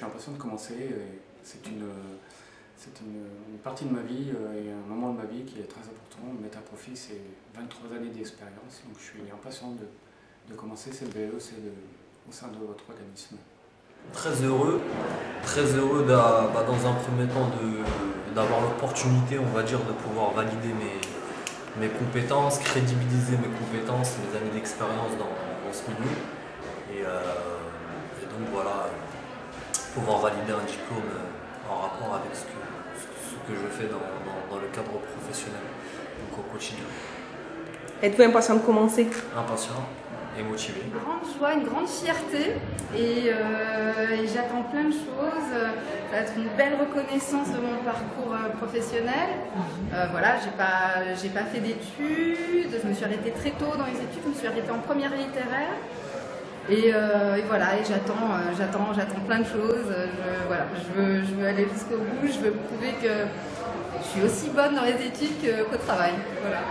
l'impression de commencer. C'est une partie de ma vie et un moment de ma vie qui est très important. Metaprofit, c'est 23 années d'expérience, donc je suis impatient de commencer cette VAE au sein de votre organisme. Très heureux dans un premier temps d'avoir l'opportunité, on va dire, de pouvoir valider mes compétences, crédibiliser mes compétences, mes années d'expérience dans ce milieu. Et donc voilà, pouvoir valider un diplôme en rapport avec ce que je fais dans le cadre professionnel, donc au quotidien. Êtes-vous impatient de commencer? Impatient et motivé. Une grande joie, une grande fierté et j'attends plein de choses. Ça va être une belle reconnaissance de mon parcours professionnel. Voilà, j'ai pas fait d'études, je me suis arrêtée très tôt dans les études, je me suis arrêtée en première littéraire. Et voilà, et j'attends plein de choses. Je veux aller jusqu'au bout, je veux prouver que je suis aussi bonne dans les études qu'au travail. Voilà.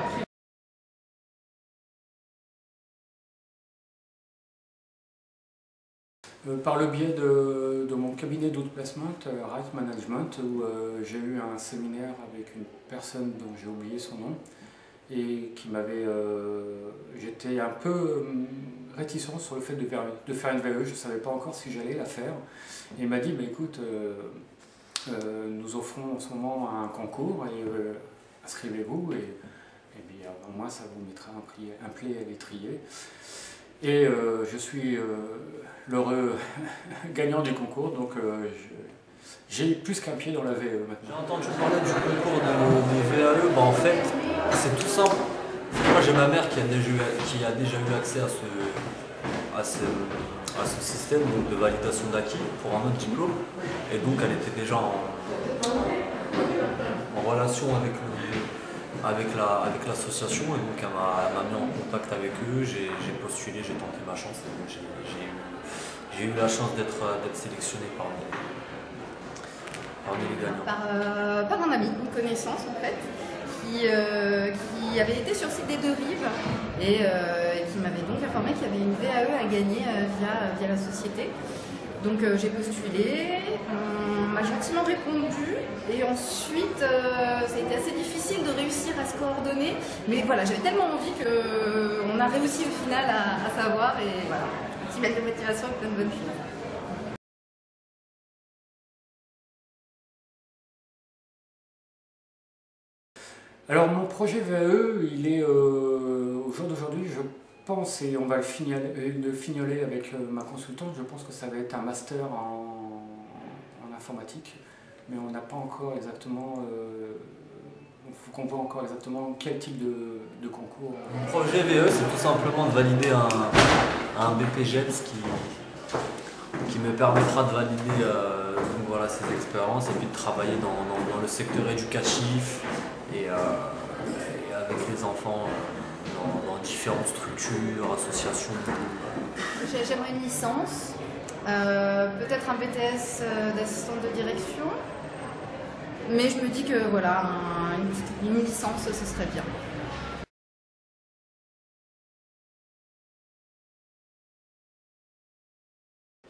Par le biais de mon cabinet d'outplacement, Right Management, où j'ai eu un séminaire avec une personne dont j'ai oublié son nom, et qui m'avait... j'étais un peu réticent sur le fait de faire une VAE, je ne savais pas encore si j'allais la faire. Et il m'a dit, bah, écoute, nous offrons en ce moment un concours, et inscrivez-vous, et bien, au moins ça vous mettra un pied à l'étrier. Et je suis l'heureux gagnant du concours, donc j'ai plus qu'un pied dans la VAE maintenant. J'ai entendu parler du concours de VAE, en fait c'est tout simple. Moi j'ai ma mère qui a déjà eu accès à ce système donc, de validation d'acquis pour un autre diplôme, et donc elle était déjà en relation avec l'association, et donc elle m'a mis en contact avec eux, j'ai postulé, j'ai tenté ma chance, et donc j'ai eu la chance d'être sélectionné parmi les gagnants. Par un ami, une connaissance en fait, qui avait été sur le site des Deux Rives et qui m'avait donc informé qu'il y avait une VAE à gagner via la société. Donc j'ai postulé, on m'a gentiment répondu et ensuite ça a été assez difficile de réussir à se coordonner, mais voilà, j'avais tellement envie qu'on a réussi au final à savoir, et voilà, un petit mètre de motivation et plein de bonnes choses. Alors mon projet VAE, il est au jour d'aujourd'hui, je pense, et on va le fignoler avec ma consultante, je pense que ça va être un master en informatique, mais on n'a pas encore exactement, il faut qu'on voit encore exactement quel type de concours. Mon projet VAE, c'est tout simplement de valider un BPGEPS qui me permettra de valider donc voilà, ces expériences, et puis de travailler dans le secteur éducatif et avec les enfants dans différentes structures, associations. J'aimerais une licence, peut-être un BTS d'assistante de direction, mais je me dis que voilà, une licence, ce serait bien.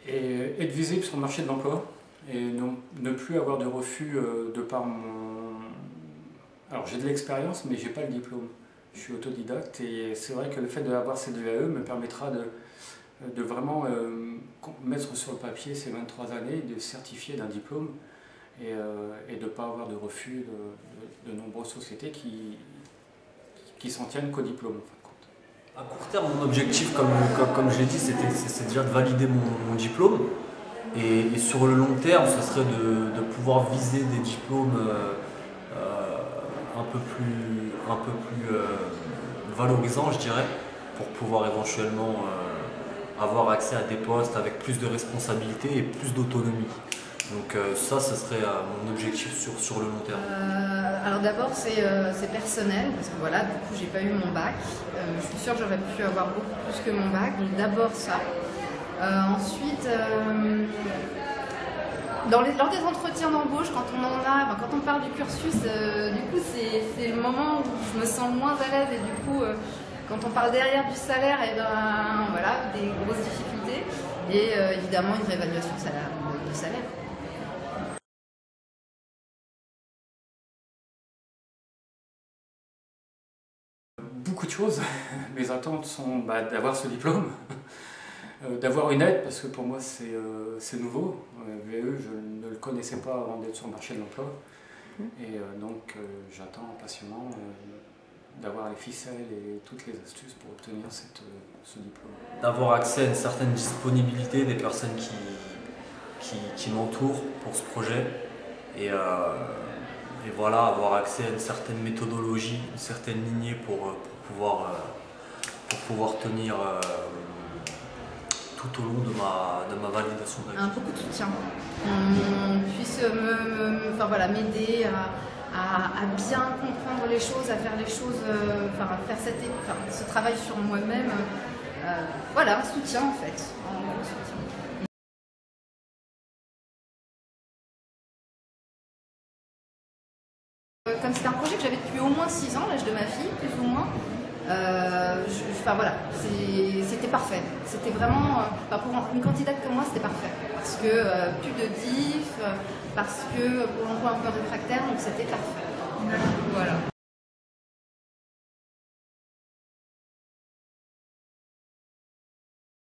Et être visible sur le marché de l'emploi, et ne plus avoir de refus de par mon... Alors j'ai de l'expérience, mais j'ai pas le diplôme. Je suis autodidacte, et c'est vrai que le fait d'avoir cette VAE me permettra de vraiment mettre sur le papier ces 23 années, de certifier d'un diplôme, et de ne pas avoir de refus de nombreuses sociétés qui s'en tiennent qu'au diplôme. En fin de compte. À court terme, mon objectif, comme je l'ai dit, c'est déjà de valider mon diplôme. Et sur le long terme, ce serait de pouvoir viser des diplômes un peu plus valorisants, je dirais, pour pouvoir éventuellement avoir accès à des postes avec plus de responsabilités et plus d'autonomie. Donc ça, ce serait mon objectif sur le long terme. Alors d'abord, c'est personnel, parce que voilà, du coup, j'ai pas eu mon bac. Je suis sûre que j'aurais pu avoir beaucoup plus que mon bac, donc d'abord ça. Ensuite, lors des entretiens d'embauche, quand on parle du cursus, du coup, c'est le moment où je me sens moins à l'aise, et du coup, quand on parle derrière du salaire, et ben voilà, des grosses difficultés. et évidemment une réévaluation de salaire. Beaucoup de choses. Mes attentes sont d'avoir ce diplôme, d'avoir une aide, parce que pour moi c'est nouveau. VE, je ne le connaissais pas avant d'être sur le marché de l'emploi. Et donc j'attends patiemment d'avoir les ficelles et toutes les astuces pour obtenir ce diplôme. D'avoir accès à une certaine disponibilité des personnes qui m'entourent pour ce projet. Et voilà, avoir accès à une certaine méthodologie, une certaine lignée pour pouvoir tenir tout au long de ma validation d'acquis. Beaucoup de soutien. On puisse m'aider à bien comprendre les choses, à faire les choses, à faire ce travail sur moi-même. Voilà, un soutien en fait. Un gros soutien. Comme c'est un projet que j'avais depuis au moins 6 ans, l'âge de ma fille, plus ou moins, c'était parfait. C'était vraiment, pour une candidate comme moi, c'était parfait. Parce que plus de diff, parce que pour l'emploi un peu réfractaire, donc c'était parfait. Voilà.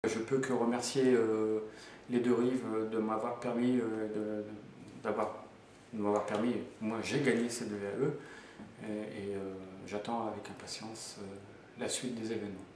Je peux que remercier les deux rives de m'avoir permis moi j'ai gagné ces deux VAE et j'attends avec impatience la suite des événements.